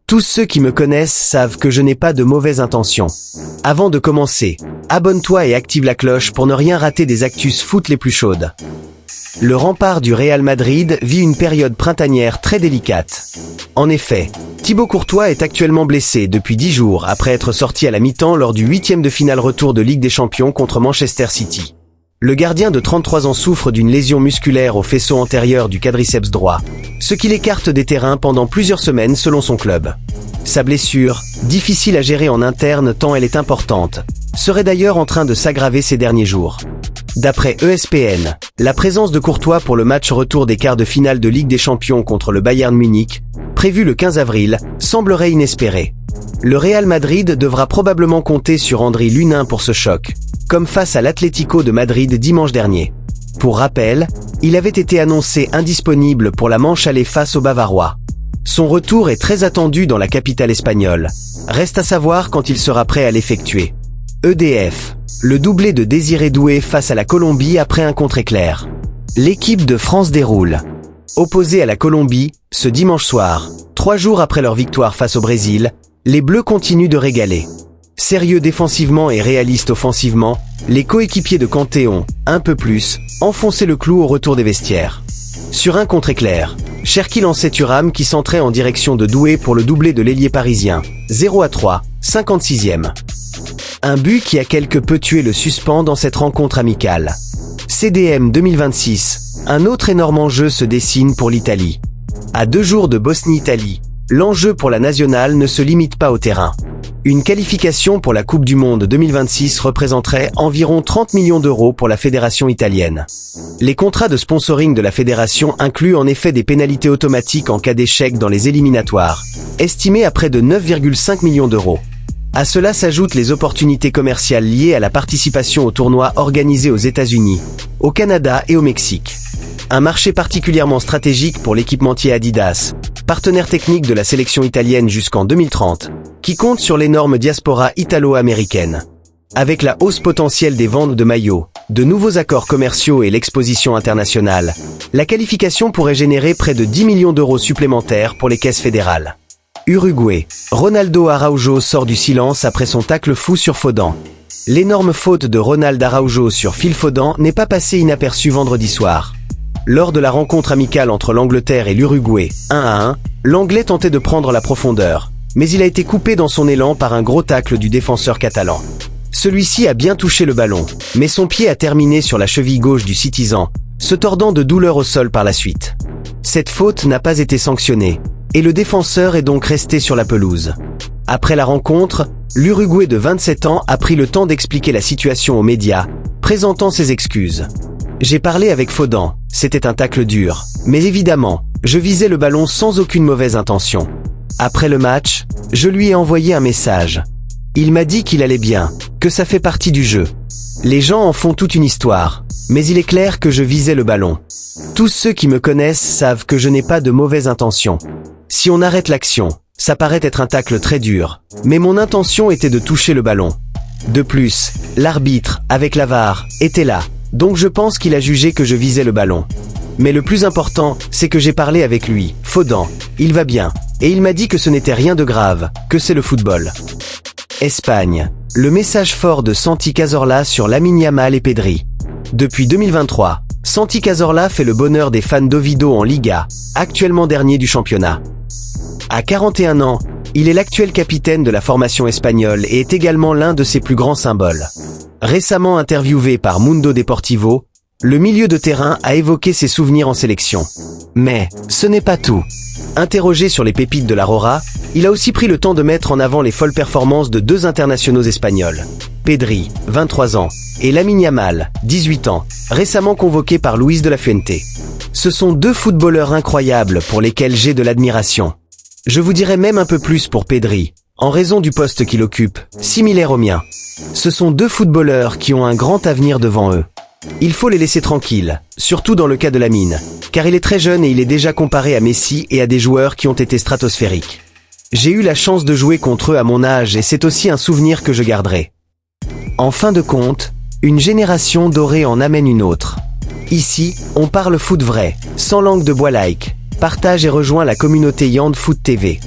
Tous ceux qui me connaissent savent que je n'ai pas de mauvaises intentions. Avant de commencer, abonne-toi et active la cloche pour ne rien rater des actus foot les plus chaudes. Le rempart du Real Madrid vit une période printanière très délicate. En effet, Thibaut Courtois est actuellement blessé depuis 10 jours après être sorti à la mi-temps lors du 8e de finale retour de Ligue des Champions contre Manchester City. Le gardien de 33 ans souffre d'une lésion musculaire au faisceau antérieur du quadriceps droit, ce qui l'écarte des terrains pendant plusieurs semaines selon son club. Sa blessure, difficile à gérer en interne tant elle est importante, serait d'ailleurs en train de s'aggraver ces derniers jours. D'après ESPN, la présence de Courtois pour le match retour des quarts de finale de Ligue des Champions contre le Bayern Munich, prévu le 15 avril, semblerait inespérée. Le Real Madrid devra probablement compter sur Andriy Lunin pour ce choc, comme face à l'Atlético de Madrid dimanche dernier. Pour rappel, il avait été annoncé indisponible pour la manche aller face aux Bavarois. Son retour est très attendu dans la capitale espagnole. Reste à savoir quand il sera prêt à l'effectuer. EDF, le doublé de Désiré Doué face à la Colombie après un contre-éclair. L'équipe de France déroule. Opposée à la Colombie, ce dimanche soir, 3 jours après leur victoire face au Brésil, les Bleus continuent de régaler. Sérieux défensivement et réalistes offensivement, les coéquipiers de Kanté ont, un peu plus, enfoncé le clou au retour des vestiaires. Sur un contre-éclair, Cherki lançait Thuram qui centrait en direction de Doué pour le doublé de l'ailier parisien, 0-3, 56e. Un but qui a quelque peu tué le suspens dans cette rencontre amicale. CDM 2026, un autre énorme enjeu se dessine pour l'Italie. À 2 jours de Bosnie-Italie, l'enjeu pour la nationale ne se limite pas au terrain. Une qualification pour la Coupe du Monde 2026 représenterait environ 30 millions d'euros pour la fédération italienne. Les contrats de sponsoring de la fédération incluent en effet des pénalités automatiques en cas d'échec dans les éliminatoires, estimées à près de 9,5 millions d'euros. À cela s'ajoutent les opportunités commerciales liées à la participation aux tournois organisés aux États-Unis, au Canada et au Mexique. Un marché particulièrement stratégique pour l'équipementier Adidas, partenaire technique de la sélection italienne jusqu'en 2030, qui compte sur l'énorme diaspora italo-américaine. Avec la hausse potentielle des ventes de maillots, de nouveaux accords commerciaux et l'exposition internationale, la qualification pourrait générer près de 10 millions d'euros supplémentaires pour les caisses fédérales. Uruguay, Ronaldo Araujo sort du silence après son tacle fou sur Foden. L'énorme faute de Ronald Araujo sur Phil Foden n'est pas passée inaperçue vendredi soir. Lors de la rencontre amicale entre l'Angleterre et l'Uruguay, 1-1, l'Anglais tentait de prendre la profondeur, mais il a été coupé dans son élan par un gros tacle du défenseur catalan. Celui-ci a bien touché le ballon, mais son pied a terminé sur la cheville gauche du Citizen, se tordant de douleur au sol par la suite. Cette faute n'a pas été sanctionnée, et le défenseur est donc resté sur la pelouse. Après la rencontre, l'Uruguay de 27 ans a pris le temps d'expliquer la situation aux médias, présentant ses excuses. J'ai parlé avec Foden, c'était un tacle dur, mais évidemment, je visais le ballon sans aucune mauvaise intention. Après le match, je lui ai envoyé un message. Il m'a dit qu'il allait bien, que ça fait partie du jeu. Les gens en font toute une histoire, mais il est clair que je visais le ballon. Tous ceux qui me connaissent savent que je n'ai pas de mauvaises intentions. Si on arrête l'action, ça paraît être un tacle très dur, mais mon intention était de toucher le ballon. De plus, l'arbitre, avec la VAR, était là, donc je pense qu'il a jugé que je visais le ballon. Mais le plus important, c'est que j'ai parlé avec lui, Foden, il va bien, et il m'a dit que ce n'était rien de grave, que c'est le football. Espagne, le message fort de Santi Cazorla sur Lamine Yamal et Pedri. Depuis 2023, Santi Cazorla fait le bonheur des fans d'Oviedo en Liga, actuellement dernier du championnat. À 41 ans, il est l'actuel capitaine de la formation espagnole et est également l'un de ses plus grands symboles. Récemment interviewé par Mundo Deportivo, le milieu de terrain a évoqué ses souvenirs en sélection. Mais, ce n'est pas tout. Interrogé sur les pépites de la Rora, il a aussi pris le temps de mettre en avant les folles performances de 2 internationaux espagnols. Pedri, 23 ans, et Lamine Yamal, 18 ans, récemment convoqués par Luis de la Fuente. Ce sont 2 footballeurs incroyables pour lesquels j'ai de l'admiration. Je vous dirais même un peu plus pour Pedri, en raison du poste qu'il occupe, similaire au mien. Ce sont 2 footballeurs qui ont un grand avenir devant eux. Il faut les laisser tranquilles, surtout dans le cas de Lamine, car il est très jeune et il est déjà comparé à Messi et à des joueurs qui ont été stratosphériques. J'ai eu la chance de jouer contre eux à mon âge et c'est aussi un souvenir que je garderai. En fin de compte, une génération dorée en amène une autre. Ici, on parle foot vrai, sans langue de bois laïque. partage et rejoins la communauté Yand Foot TV.